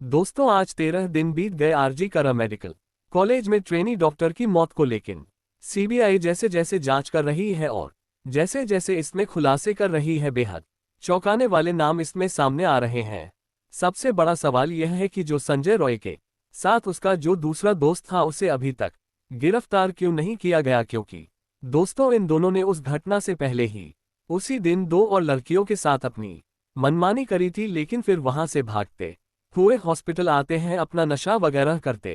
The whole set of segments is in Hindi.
दोस्तों आज 13 दिन बीत गए आरजी करा मेडिकल कॉलेज में ट्रेनी डॉक्टर की मौत को, लेकिन सीबीआई जैसे जैसे जांच कर रही है और जैसे जैसे इसमें खुलासे कर रही है, बेहद चौंकाने वाले नाम इसमें सामने आ रहे हैं। सबसे बड़ा सवाल यह है कि जो संजय रॉय के साथ उसका जो दूसरा दोस्त था उसे अभी तक गिरफ्तार क्यों नहीं किया गया, क्योंकि दोस्तों इन दोनों ने उस घटना से पहले ही उसी दिन दो और लड़कियों के साथ अपनी मनमानी करी थी, लेकिन फिर वहां से भागते हुए हॉस्पिटल आते हैं, अपना नशा वगैरह करते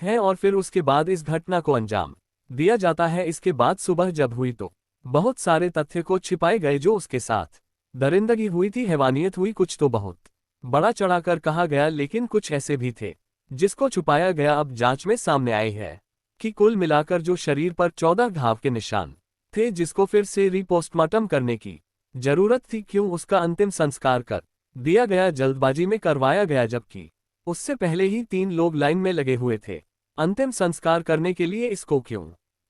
हैं और फिर उसके बाद इस घटना को अंजाम दिया जाता है। इसके बाद सुबह जब हुई तो बहुत सारे तथ्य को छिपाए गए जो उसके साथ दरिंदगी हुई थी, हैवानियत हुई, कुछ तो बहुत बड़ा चढ़ाकर कहा गया, लेकिन कुछ ऐसे भी थे जिसको छुपाया गया। अब जांच में सामने आई है कि कुल मिलाकर जो शरीर पर 14 घाव के निशान थे, जिसको फिर से रीपोस्टमार्टम करने की जरूरत थी, क्यों उसका अंतिम संस्कार कर दिया गया, जल्दबाजी में करवाया गया, जबकि उससे पहले ही 3 लोग लाइन में लगे हुए थे अंतिम संस्कार करने के लिए। इसको क्यों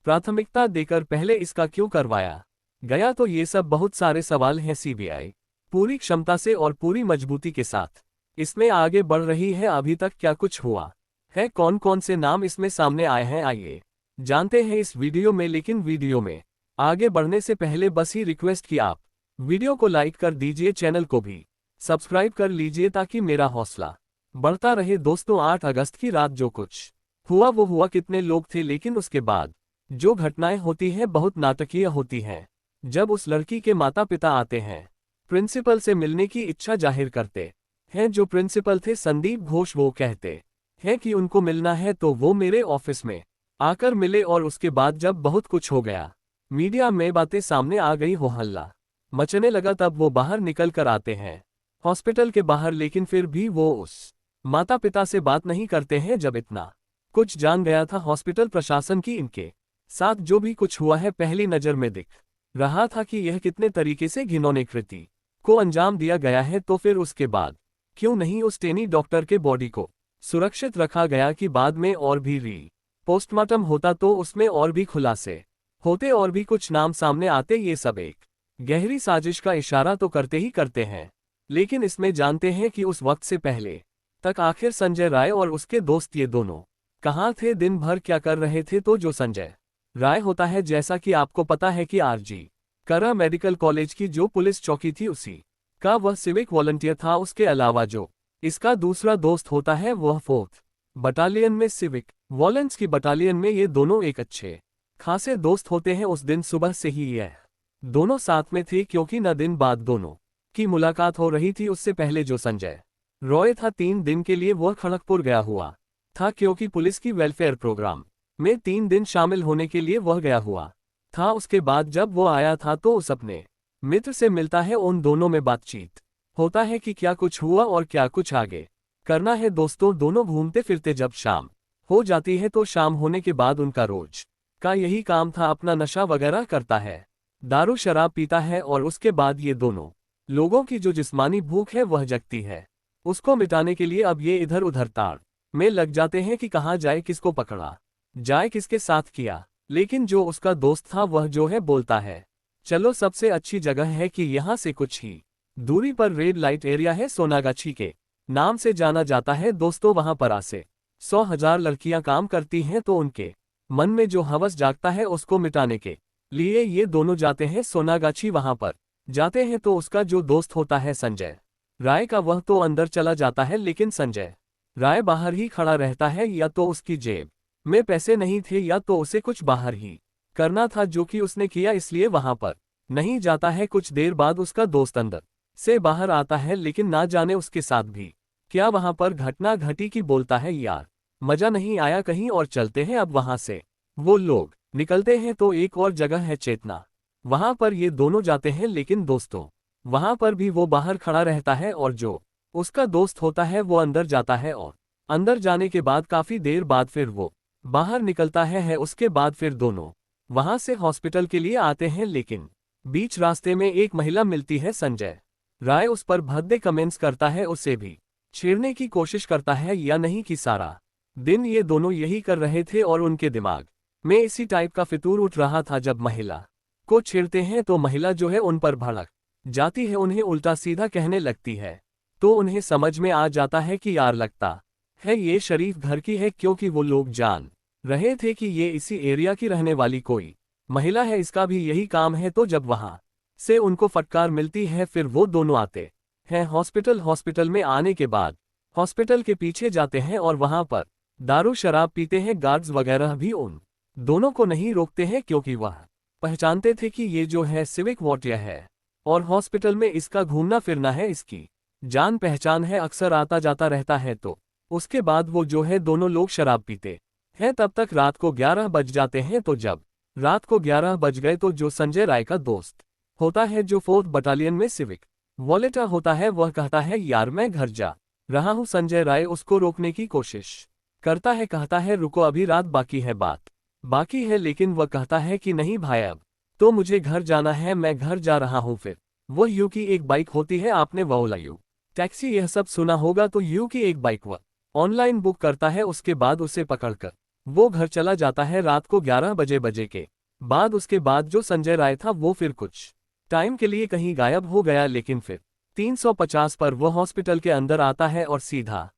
प्राथमिकता देकर पहले इसका क्यों करवाया गया, तो ये सब बहुत सारे सवाल हैं। सीबीआई पूरी क्षमता से और पूरी मजबूती के साथ इसमें आगे बढ़ रही है। अभी तक क्या कुछ हुआ है, कौन कौन से नाम इसमें सामने आए हैं, आइए जानते हैं इस वीडियो में। लेकिन वीडियो में आगे बढ़ने से पहले बस ही रिक्वेस्ट कि आप वीडियो को लाइक कर दीजिए, चैनल को भी सब्सक्राइब कर लीजिए ताकि मेरा हौसला बढ़ता रहे। दोस्तों 8 अगस्त की रात जो कुछ हुआ वो हुआ, कितने लोग थे, लेकिन उसके बाद जो घटनाएं होती हैं बहुत नाटकीय होती हैं। जब उस लड़की के माता पिता आते हैं, प्रिंसिपल से मिलने की इच्छा जाहिर करते हैं, जो प्रिंसिपल थे संदीप घोष, वो कहते हैं कि उनको मिलना है तो वो मेरे ऑफिस में आकर मिले। और उसके बाद जब बहुत कुछ हो गया, मीडिया में बातें सामने आ गई, हो हल्ला मचने लगा, तब वो बाहर निकल कर आते हैं हॉस्पिटल के बाहर, लेकिन फिर भी वो उस माता पिता से बात नहीं करते हैं। जब इतना कुछ जान गया था हॉस्पिटल प्रशासन की, इनके साथ जो भी कुछ हुआ है पहली नज़र में दिख रहा था कि यह कितने तरीके से घिनौने कृति को अंजाम दिया गया है, तो फिर उसके बाद क्यों नहीं उस ट्रेनी डॉक्टर के बॉडी को सुरक्षित रखा गया कि बाद में और भी पोस्टमार्टम होता तो उसमें और भी खुलासे होते और भी कुछ नाम सामने आते। ये सब एक गहरी साजिश का इशारा तो करते ही करते हैं, लेकिन इसमें जानते हैं कि उस वक्त से पहले तक आखिर संजय राय और उसके दोस्त ये दोनों कहाँ थे, दिन भर क्या कर रहे थे। तो जो संजय राय होता है, जैसा कि आपको पता है कि आरजी करा मेडिकल कॉलेज की जो पुलिस चौकी थी उसी का वह सिविक वॉलंटियर था। उसके अलावा जो इसका दूसरा दोस्त होता है वह 4th बटालियन में सिविक वॉलेंट्स की बटालियन में। ये दोनों एक अच्छे खासे दोस्त होते हैं। उस दिन सुबह से ही यह दोनों साथ में थे, क्योंकि न दिन बाद दोनों की मुलाकात हो रही थी। उससे पहले जो संजय रॉय था 3 दिन के लिए वह खड़गपुर गया हुआ था, क्योंकि पुलिस की वेलफेयर प्रोग्राम में 3 दिन शामिल होने के लिए वह गया हुआ था। उसके बाद जब वो आया था तो उस अपने मित्र से मिलता है, उन दोनों में बातचीत होता है कि क्या कुछ हुआ और क्या कुछ आगे करना है। दोस्तों दोनों घूमते फिरते जब शाम हो जाती है, तो शाम होने के बाद उनका रोज का यही काम था, अपना नशा वगैरह करता है, दारू शराब पीता है, और उसके बाद ये दोनों लोगों की जो जिस्मानी भूख है वह जगती है, उसको मिटाने के लिए अब ये इधर उधर ताड़ में लग जाते हैं कि कहाँ जाए, किसको पकड़ा जाए, किसके साथ किया। लेकिन जो उसका दोस्त था वह जो है बोलता है, चलो सबसे अच्छी जगह है कि यहाँ से कुछ ही दूरी पर रेड लाइट एरिया है, सोनागाछी के नाम से जाना जाता है। दोस्तों वहां पर आसे 100,000 लड़कियां काम करती हैं, तो उनके मन में जो हवस जागता है उसको मिटाने के लिए ये दोनों जाते हैं सोनागाछी। वहां पर जाते हैं तो उसका जो दोस्त होता है संजय राय का, वह तो अंदर चला जाता है, लेकिन संजय राय बाहर ही खड़ा रहता है। या तो उसकी जेब में पैसे नहीं थे, या तो उसे कुछ बाहर ही करना था, जो कि उसने किया, इसलिए वहां पर नहीं जाता है। कुछ देर बाद उसका दोस्त अंदर से बाहर आता है, लेकिन ना जाने उसके साथ भी क्या वहां पर घटना घटी कि बोलता है, यार मजा नहीं आया, कहीं और चलते हैं। अब वहां से वो लोग निकलते हैं तो एक और जगह है चेतना, वहां पर ये दोनों जाते हैं, लेकिन दोस्तों वहां पर भी वो बाहर खड़ा रहता है, और जो उसका दोस्त होता है वो अंदर जाता है, और अंदर जाने के बाद काफी देर बाद फिर वो बाहर निकलता है। उसके बाद फिर दोनों वहां से हॉस्पिटल के लिए आते हैं, लेकिन बीच रास्ते में एक महिला मिलती है। संजय राय उस पर भद्दे कमेंट्स करता है, उसे भी छेड़ने की कोशिश करता है, या नहीं कि सारा दिन ये दोनों यही कर रहे थे और उनके दिमाग में इसी टाइप का फितूर उठ रहा था। जब महिला को छेड़ते हैं तो महिला जो है उन पर भड़क जाती है, उन्हें उल्टा सीधा कहने लगती है, तो उन्हें समझ में आ जाता है कि यार लगता है ये शरीफ घर की है, क्योंकि वो लोग जान रहे थे कि ये इसी एरिया की रहने वाली कोई महिला है, इसका भी यही काम है। तो जब वहां से उनको फटकार मिलती है फिर वो दोनों आते हैं हॉस्पिटल में आने के बाद हॉस्पिटल के पीछे जाते हैं और वहां पर दारू शराब पीते हैं। गार्ड्स वगैरह भी उन दोनों को नहीं रोकते हैं, क्योंकि वह पहचानते थे कि ये जो है सिविक वॉटिया है और हॉस्पिटल में इसका घूमना फिरना है, इसकी जान पहचान है, अक्सर आता जाता रहता है। तो उसके बाद वो जो है दोनों लोग शराब पीते हैं। तब तक रात को 11 बज जाते हैं। तो जब रात को 11 बज गए तो जो संजय राय का दोस्त होता है, जो 4th बटालियन में सिविक वॉलेटा होता है, वह कहता है यार मैं घर जा रहा हूं। संजय राय उसको रोकने की कोशिश करता है, कहता है रुको अभी रात बाकी है, बात बाकी है। लेकिन वह कहता है कि नहीं भाई अब तो मुझे घर जाना है, मैं घर जा रहा हूं। फिर वो यू की एक बाइक होती है, आपने ओला यू टैक्सी यह सब सुना होगा, तो यू की एक बाइक वह ऑनलाइन बुक करता है। उसके बाद उसे पकड़कर वो घर चला जाता है रात को 11 बजे के बाद। उसके बाद जो संजय राय था वो फिर कुछ टाइम के लिए कहीं गायब हो गया, लेकिन फिर 350 पर वो हॉस्पिटल के अंदर आता है और सीधा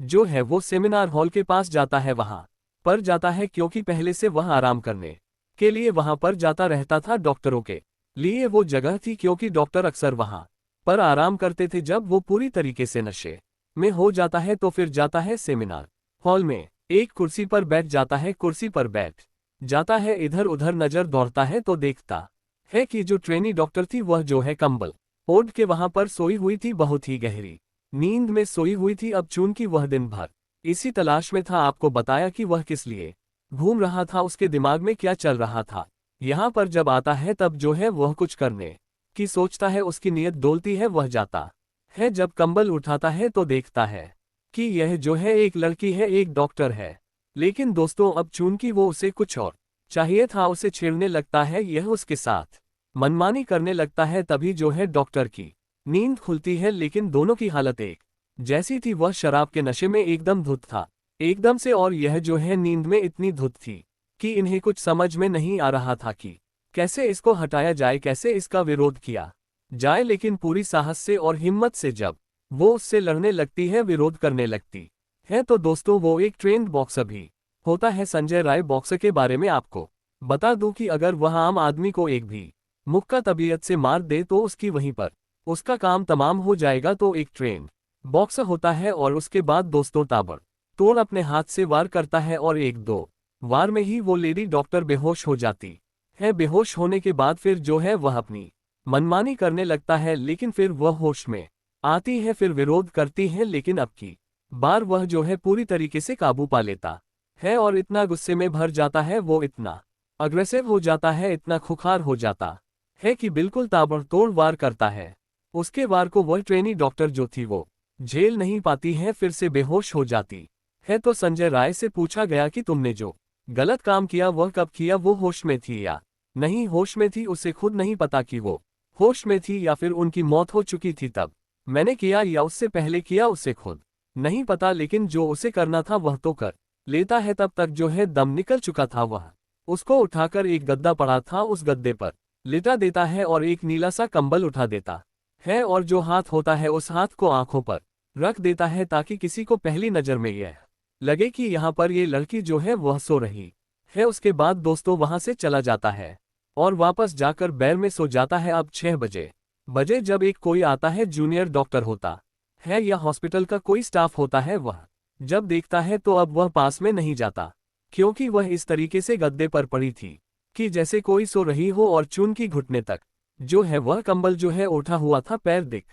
जो है वो सेमिनार हॉल के पास जाता है। वहां पर जाता है क्योंकि पहले से वह आराम करने के लिए वहां पर जाता रहता था। डॉक्टरों के लिए वो जगह थी, क्योंकि डॉक्टर अक्सर वहां पर आराम करते थे। जब वो पूरी तरीके से नशे में हो जाता है तो फिर जाता है सेमिनार हॉल में, एक कुर्सी पर बैठ जाता है। कुर्सी पर बैठ जाता है, इधर उधर नजर दौड़ता है तो देखता है कि जो ट्रेनी डॉक्टर थी वह जो है कंबल ओढ़ के वहां पर सोई हुई थी, बहुत ही गहरी नींद में सोई हुई थी। अब चूंकि वह दिन भर इसी तलाश में था, आपको बताया कि वह किस लिए घूम रहा था, उसके दिमाग में क्या चल रहा था। यहाँ पर जब आता है तब जो है वह कुछ करने की सोचता है, उसकी नीयत डोलती है, वह जाता है। जब कंबल उठाता है तो देखता है कि यह जो है एक लड़की है, एक डॉक्टर है। लेकिन दोस्तों अब चूंकि वो उसे कुछ और चाहिए था, उसे छेड़ने लगता है, यह उसके साथ मनमानी करने लगता है। तभी जो है डॉक्टर की नींद खुलती है, लेकिन दोनों की हालत एक जैसी थी। वह शराब के नशे में एकदम धुत था, एकदम से, और यह जो है नींद में इतनी धुत थी कि इन्हें कुछ समझ में नहीं आ रहा था कि कैसे इसको हटाया जाए, कैसे इसका विरोध किया जाए। लेकिन पूरी साहस से और हिम्मत से जब वो उससे लड़ने लगती है, विरोध करने लगती है, तो दोस्तों वो एक ट्रेन्ड बॉक्सर भी होता है। संजय राय बॉक्सर के बारे में आपको बता दूं कि अगर वह आम आदमी को एक भी मुक्का तबीयत से मार दे तो उसकी वहीं पर उसका काम तमाम हो जाएगा। तो एक ट्रेन्ड बॉक्सर होता है और उसके बाद दोस्तों ताबड़तोड़ अपने हाथ से वार करता है और 1-2 वार में ही वो लेडी डॉक्टर बेहोश हो जाती है। बेहोश होने के बाद फिर जो है वह अपनी मनमानी करने लगता है, लेकिन फिर वह होश में आती है, फिर विरोध करती है। लेकिन अब की बार वह जो है पूरी तरीके से काबू पा लेता है और इतना गुस्से में भर जाता है, वो इतना अग्रेसिव हो जाता है, इतना खुखार हो जाता है कि बिल्कुल ताबड़तोड़ वार करता है। उसके वार को वह ट्रेनी डॉक्टर जो थी वो झेल नहीं पाती है, फिर से बेहोश हो जाती है। तो संजय राय से पूछा गया कि तुमने जो गलत काम किया वह कब किया, वो होश में थी या नहीं होश में थी, उसे खुद नहीं पता कि वो होश में थी या फिर उनकी मौत हो चुकी थी तब मैंने किया, या उससे पहले किया, उसे खुद नहीं पता। लेकिन जो उसे करना था वह तो कर लेता है। तब तक जो है दम निकल चुका था, वह उसको उठाकर एक गद्दा पड़ा था, उस गद्दे पर लिटा देता है और एक नीला सा कंबल उठा देता है और जो हाथ होता है उस हाथ को आंखों पर रख देता है, ताकि किसी को पहली नजर में यह लगे कि यहाँ पर ये लड़की जो है वह सो रही है। उसके बाद दोस्तों वहां से चला जाता है और वापस जाकर बैर में सो जाता है। अब 6 बजे जब एक कोई आता है, जूनियर डॉक्टर होता है या हॉस्पिटल का कोई स्टाफ होता है, वह जब देखता है तो अब वह पास में नहीं जाता, क्योंकि वह इस तरीके से गद्दे पर पड़ी थी कि जैसे कोई सो रही हो और चून की घुटने तक जो है वह कंबल जो है उठा हुआ था, पैर दिख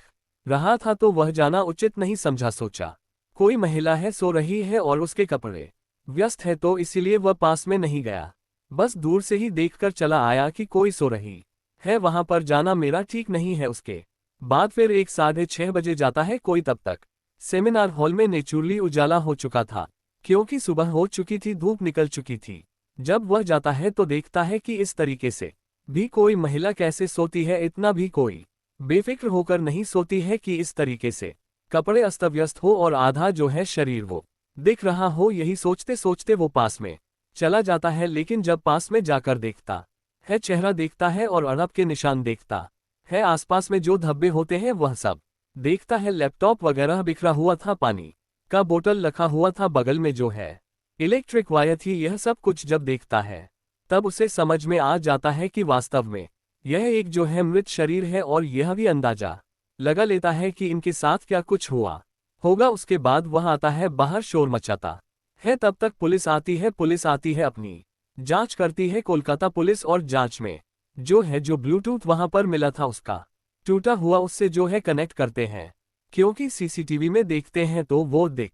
रहा था। तो वह जाना उचित नहीं समझा, सोचा कोई महिला है, सो रही है और उसके कपड़े व्यस्त है, तो इसीलिए वह पास में नहीं गया, बस दूर से ही देखकर चला आया कि कोई सो रही है, वहां पर जाना मेरा ठीक नहीं है। उसके बाद फिर 6:30 बजे जाता है कोई, तब तक सेमिनार हॉल में नेचुरली उजाला हो चुका था, क्योंकि सुबह हो चुकी थी, धूप निकल चुकी थी। जब वह जाता है तो देखता है कि इस तरीके से भी कोई महिला कैसे सोती है, इतना भी कोई बेफिक्र होकर नहीं सोती है कि इस तरीके से कपड़े अस्तव्यस्त हो और आधा जो है शरीर वो दिख रहा हो। यही सोचते सोचते वो पास में चला जाता है, लेकिन जब पास में जाकर देखता है, चेहरा देखता है और अड़प के निशान देखता है, आसपास में जो धब्बे होते हैं वह सब देखता है लैपटॉप वगैरह बिखरा हुआ था, पानी का बोतल रखा हुआ था बगल में, जो है इलेक्ट्रिक वायर थी। यह सब कुछ जब देखता है तब उसे समझ में आ जाता है कि वास्तव में यह एक जो है मृत शरीर है, और यह भी अंदाजा लगा लेता है कि इनके साथ क्या कुछ हुआ होगा। उसके बाद वह आता है बाहर, शोर मचाता है। तब तक पुलिस आती है, अपनी जांच करती है। कोलकाता पुलिस और जांच में जो ब्लूटूथ वहां पर मिला था उसका टूटा हुआ उससे जो है कनेक्ट करते हैं, क्योंकि सीसीटीवी में देखते हैं तो वो दिख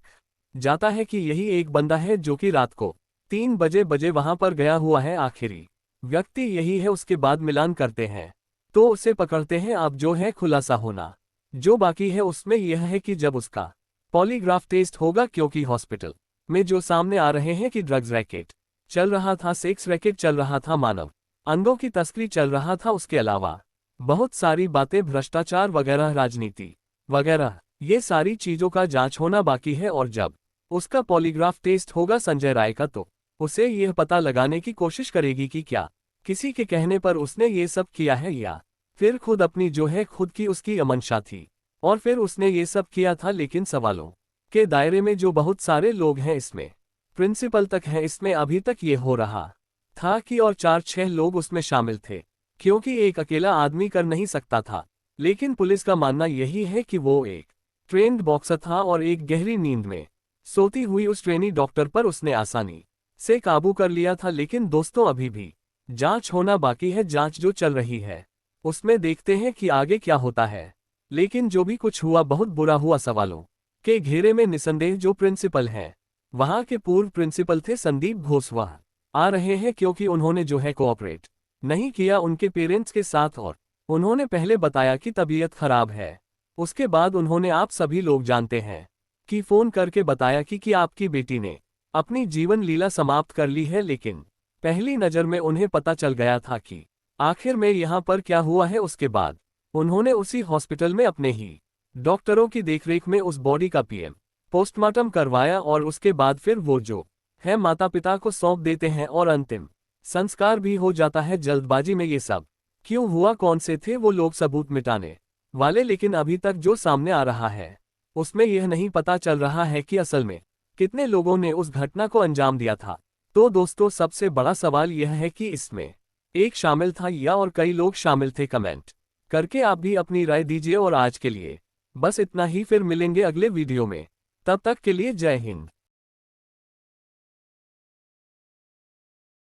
जाता है कि यही एक बंदा है जो कि रात को 3 बजे वहां पर गया हुआ है। आखिरी व्यक्ति यही है। उसके बाद मिलान करते हैं तो उसे पकड़ते हैं। अब जो है खुलासा होना जो बाकी है उसमें यह है कि जब उसका पॉलीग्राफ टेस्ट होगा, क्योंकि हॉस्पिटल में जो सामने आ रहे हैं कि ड्रग्स रैकेट चल रहा था, सेक्स रैकेट चल रहा था, मानव अंगों की तस्करी चल रहा था, उसके अलावा बहुत सारी बातें, भ्रष्टाचार वगैरह, राजनीति वगैरह, ये सारी चीजों का जांच होना बाकी है। और जब उसका पॉलीग्राफ टेस्ट होगा संजय राय का, तो उसे यह पता लगाने की कोशिश करेगी कि क्या किसी के कहने पर उसने ये सब किया है, या फिर खुद अपनी जो है खुद की उसकी अमंशा थी और फिर उसने ये सब किया था। लेकिन सवालों के दायरे में जो बहुत सारे लोग हैं, इसमें प्रिंसिपल तक हैं, इसमें अभी तक ये हो रहा था कि और 4-6 लोग उसमें शामिल थे, क्योंकि एक अकेला आदमी कर नहीं सकता था। लेकिन पुलिस का मानना यही है कि वो एक ट्रेंड बॉक्सर था और एक गहरी नींद में सोती हुई उस ट्रेनी डॉक्टर पर उसने आसानी से काबू कर लिया था। लेकिन दोस्तों, अभी भी जांच होना बाकी है। जांच जो चल रही है उसमें देखते हैं कि आगे क्या होता है। लेकिन जो भी कुछ हुआ बहुत बुरा हुआ। सवालों के घेरे में निसंदेह जो प्रिंसिपल हैं, वहां के पूर्व प्रिंसिपल थे संदीप घोष, वह आ रहे हैं, क्योंकि उन्होंने जो है कोऑपरेट नहीं किया उनके पेरेंट्स के साथ, और उन्होंने पहले बताया कि तबीयत खराब है। उसके बाद उन्होंने, आप सभी लोग जानते हैं, कि फोन करके बताया कि आपकी बेटी ने अपनी जीवन लीला समाप्त कर ली है। लेकिन पहली नज़र में उन्हें पता चल गया था कि आखिर में यहाँ पर क्या हुआ है। उसके बाद उन्होंने उसी हॉस्पिटल में अपने ही डॉक्टरों की देखरेख में उस बॉडी का पीएम पोस्टमार्टम करवाया, और उसके बाद फिर वो जो है माता पिता को सौंप देते हैं और अंतिम संस्कार भी हो जाता है। जल्दबाजी में ये सब क्यों हुआ, कौन से थे वो लोग सबूत मिटाने वाले, लेकिन अभी तक जो सामने आ रहा है उसमें यह नहीं पता चल रहा है कि असल में कितने लोगों ने उस घटना को अंजाम दिया था। तो दोस्तों, सबसे बड़ा सवाल यह है कि इसमें एक शामिल था या और कई लोग शामिल थे। कमेंट करके आप भी अपनी राय दीजिए। और आज के लिए बस इतना ही, फिर मिलेंगे अगले वीडियो में। तब तक के लिए जय हिंद।